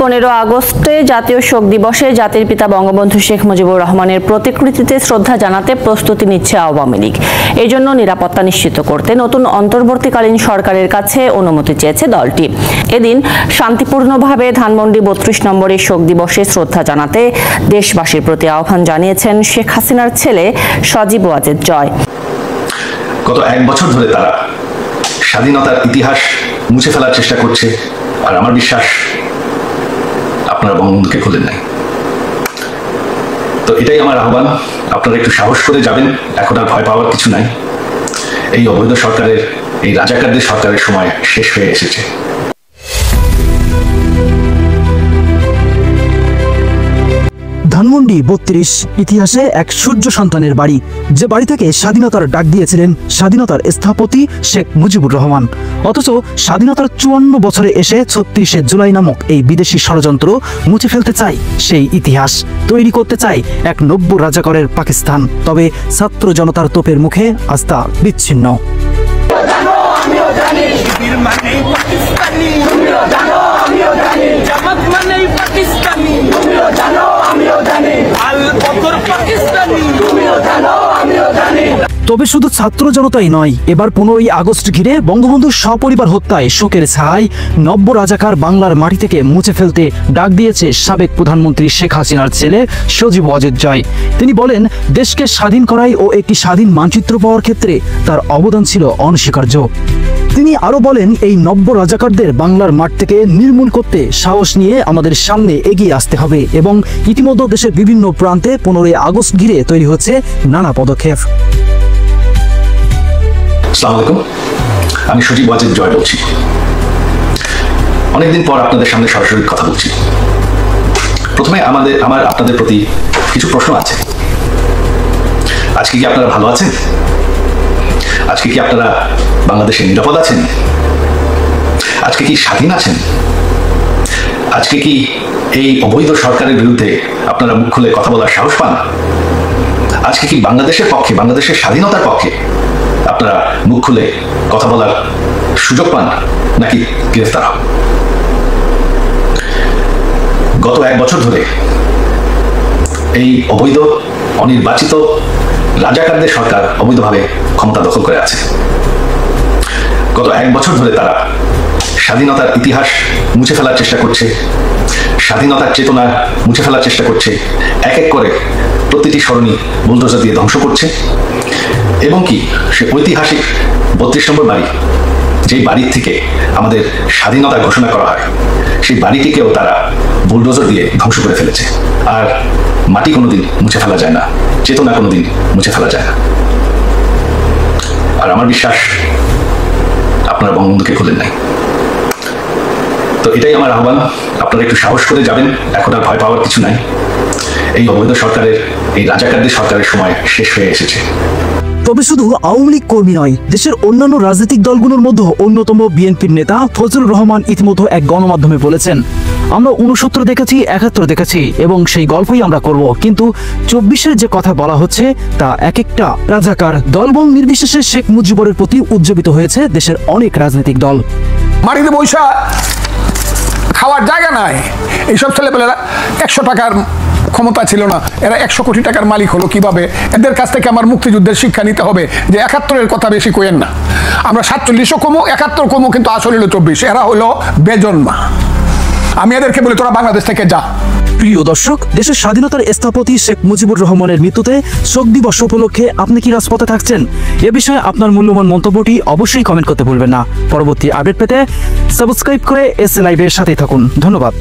15 আগস্টে জাতীয় শোক দিবসে জাতির পিতা বঙ্গবন্ধু শেখ মুজিবুর রহমানের প্রতিকৃতিতে শ্রদ্ধা জানাতে প্রস্তুতি নিচ্ছে আওয়ামী লীগ। এই জন্য নিরাপত্তা নিশ্চিত করতে নতুন অন্তর্বর্তীকালীন সরকারের কাছে অনুমতি চেয়েছে দলটি। এদিন শান্তিপূর্ণভাবে ধানমন্ডি 32 নম্বরের শোক দিবসে শ্রদ্ধা জানাতে দেশবাসীর প্রতি আহ্বান জানিয়েছেন শেখ হাসিনার ছেলে সজীব ওয়াজেদ জয়। গত 1 বছর ধরে তারা স্বাধীনতার ইতিহাস মুছে ফেলার চেষ্টা করছে, আর আমার বিশ্বাস আপনারা বঙ্গবন্ধুকে ভুলেন নাই। তো এটাই আমার আহ্বান, আপনারা একটু সাহস করে যাবেন, এখন আর ভয় পাওয়ার কিছু নাই। এই অবৈধ সরকারের, এই রাজাকারদের সরকারের সময় শেষ হয়ে এসেছে। ধানমন্ডি 32 ইতিহাসে এক সূর্য সন্তানের বাড়ি, যে বাড়ি থেকে স্বাধীনতার ডাক দিয়েছিলেন স্বাধীনতার স্থপতি শেখ মুজিবুর রহমান। অথচ স্বাধীনতার 54 বছরে এসে 36শে জুলাই নামক এই বিদেশি ষড়যন্ত্র মুছে ফেলতে চায় সেই ইতিহাস, তৈরি করতে চায় এক নব্য রাজাকারের পাকিস্তান। তবে ছাত্র জনতার তোপের মুখে আস্থা বিচ্ছিন্ন। তবে শুধু ছাত্র জনতাই নয়, এবার 15ই আগস্ট ঘিরে বঙ্গবন্ধুর সপরিবার হত্যায় শোকের ছায় নব্য রাজাকার বাংলার মাটি থেকে মুছে ফেলতে ডাক দিয়েছে সাবেক প্রধানমন্ত্রী শেখ হাসিনার ছেলে সজীব ওয়াজেদ জয়। তিনি বলেন, দেশকে স্বাধীন করায় ও একটি স্বাধীন মানচিত্র পাওয়ার ক্ষেত্রে তার অবদান ছিল অনস্বীকার্য। তিনি আরো বলেন, এই নব্য রাজাকারদের বাংলার মাঠ থেকে নির্মূল করতে সাহস নিয়ে আমাদের সামনে এগিয়ে আসতে হবে এবং ইতিমধ্যে দেশের বিভিন্ন প্রান্তে 15ই আগস্ট ঘিরে তৈরি হচ্ছে নানা পদক্ষেপ। আসসালামু আলাইকুম, আমি সজীব ওয়াজেদ জয় বলছি। অনেকদিন পর আপনাদের সামনে সরাসরি কথা বলছি। প্রথমে আমার আপনাদের প্রতি কিছু প্রশ্ন আছে। আজকে কি আপনারা ভালো আছেন? আজকে কি আপনারা বাংলাদেশে নিরাপদ আছেন? আজকে কি স্বাধীন আছেন? আজকে কি এই অবৈধ সরকারের বিরুদ্ধে আপনারা মুখ খুলে কথা বলার সাহস পান? আজকে কি বাংলাদেশের পক্ষে, বাংলাদেশের স্বাধীনতার পক্ষে আপনারা মুখ খুলে কথা বলার সুযোগ পান, নাকি গ্রেফতার হন? গত 1 বছর ধরে এই অবৈধ অনির্বাচিত রাজাকারদের সরকার অবৈধভাবে ক্ষমতা দখল করে আছে। গত 1 বছর ধরে তারা স্বাধীনতার ইতিহাস মুছে ফেলার চেষ্টা করছে, স্বাধীনতার চেতনা মুছে ফেলার চেষ্টা করছে, এক এক করে প্রতিটি সরণি বুলডোজার দিয়ে ধ্বংস করছে। এবং কি সে ঐতিহাসিক 32 নম্বর বাড়ি, যেই বাড়ির থেকে আমাদের স্বাধীনতা ঘোষণা করা হয়, সেই বাড়িটিকেও তারা বুলডোজার দিয়ে ধ্বংস করে ফেলেছে। আর মাটি কোনোদিন মুছে ফেলা যায় না, চেতনা কোনোদিন মুছে ফেলা যায় না। আর আমার বিশ্বাস আপনারা বঙ্গবন্ধুকে ভুলেন নাই। তো এটাই আমার আহ্বান, আপনারা একটু সাহস করে যাবেন, এখন আর ভয় পাওয়ার কিছু নাই। এই অবৈধ সরকারের, এই রাজাকারদের সরকারের সময় শেষ হয়ে এসেছে। তবে শুধু আওয়ামী লীগ কর্মী নয়, দেশের অন্যান্য রাজনৈতিক দলগুলোর মধ্যে অন্যতম বিএনপির নেতা ফজলুর রহমান ইতিমধ্যে এক গণমাধ্যমে বলেছেন, আমরা 69 দেখেছি, 71 দেখেছি এবং সেই গল্পই আমরা করব, কিন্তু 24-এর যে কথা বলা হচ্ছে তা এক একটা রাজাকার দলবল নির্বিশেষে শেখ মুজিবুরের প্রতি উজ্জীবিত হয়েছে দেশের অনেক রাজনৈতিক দল। মাটিতে বৈশা খাওয়ার জায়গা নাই, এইসব ছেলেপেলেরা 100 টাকার ক্ষমতা ছিল না, এরা 100 কোটি টাকার মালিক হলো কিভাবে? এদের কাছ থেকে আমার মুক্তিযুদ্ধের শিক্ষা নিতে হবে যে 71-এর কথা বেশি কইেন না। আমরা 47 কমো, 71 কমো, কিন্তু আসলে হলো 24। এরা হলো বেজন্মা। আমি এদেরকে বলি, তোরা বাংলাদেশ থেকে যা। প্রিয় দর্শক, দেশের স্বাধীনতার স্থপতি শেখ মুজিবুর রহমানের মৃত্যুতে শোক দিবস উপলক্ষে আপনি কি রাজপথে থাকছেন? এ বিষয়ে আপনার মূল্যবান মন্তব্যটি অবশ্যই কমেন্ট করতে ভুলবেন না। পরবর্তী আপডেট পেতে সাবস্ক্রাইব করে এস লাইভের সাথেই থাকুন। ধন্যবাদ।